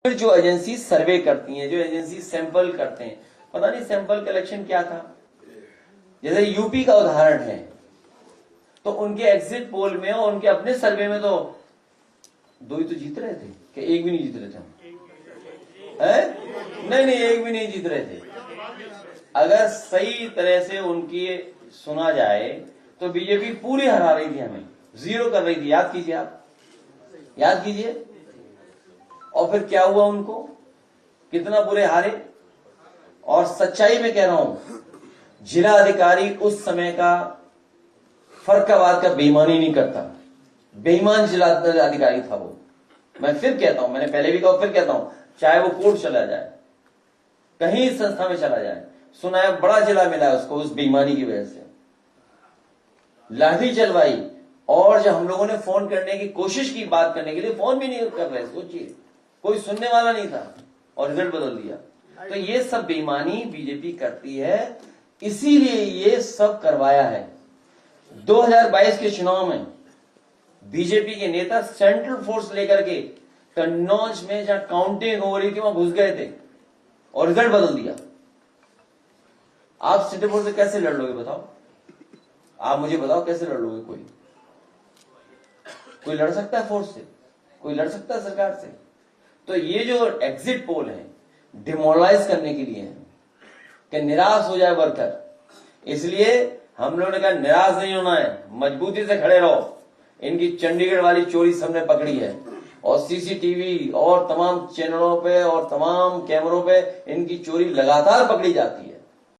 फिर जो एजेंसी सर्वे करती हैं, जो एजेंसी सैंपल करते हैं, पता नहीं सैंपल कलेक्शन क्या था। जैसे यूपी का उदाहरण है, तो उनके एग्जिट पोल में और उनके अपने सर्वे में तो 2 ही तो जीत रहे थे, कि एक भी नहीं जीत रहे थे हम? नहीं, एक भी नहीं जीत रहे थे। अगर सही तरह से उनकी सुना जाए तो बीजेपी पूरी हरा रही थी, हमें 0 कर रही थी। याद कीजिए, आप याद कीजिए। और फिर क्या हुआ, उनको कितना बुरे हारे। और सच्चाई में कह रहा हूं, जिला अधिकारी उस समय का फर्काबाद का बेईमानी नहीं करता, बेईमान जिला अधिकारी था वो। मैं फिर कहता हूं, मैंने पहले भी कहा, फिर कहता हूं, चाहे वो कोर्ट चला जाए, कहीं संस्था में चला जाए, सुना है बड़ा जिला मिला है उसको उस बेईमानी की वजह से। लाठी चलवाई, और जब हम लोगों ने फोन करने की कोशिश की, बात करने के लिए, फोन भी नहीं कर रहे, सोचिए, कोई सुनने वाला नहीं था, और रिजल्ट बदल दिया। तो ये सब बेईमानी बीजेपी करती है, इसीलिए ये सब करवाया है। 2022 के चुनाव में बीजेपी के नेता सेंट्रल फोर्स लेकर के कन्नौज में जहां काउंटिंग हो रही थी वहां घुस गए थे और रिजल्ट बदल दिया। आप सेंट्रल फोर्स से कैसे लड़ लोगे, बताओ? आप मुझे बताओ, कैसे लड़ लोगे? कोई लड़ सकता है फोर्स से? कोई लड़ सकता है सरकार से? तो ये जो एग्जिट पोल है, डिमोरलाइज करने के लिए है कि निराश हो जाए वर्कर। इसलिए हम लोगों ने कहा निराश नहीं होना है, मजबूती से खड़े रहो। इनकी चंडीगढ़ वाली चोरी सबने पकड़ी है, और सीसीटीवी और तमाम चैनलों पे और तमाम कैमरों पे इनकी चोरी लगातार पकड़ी जाती है।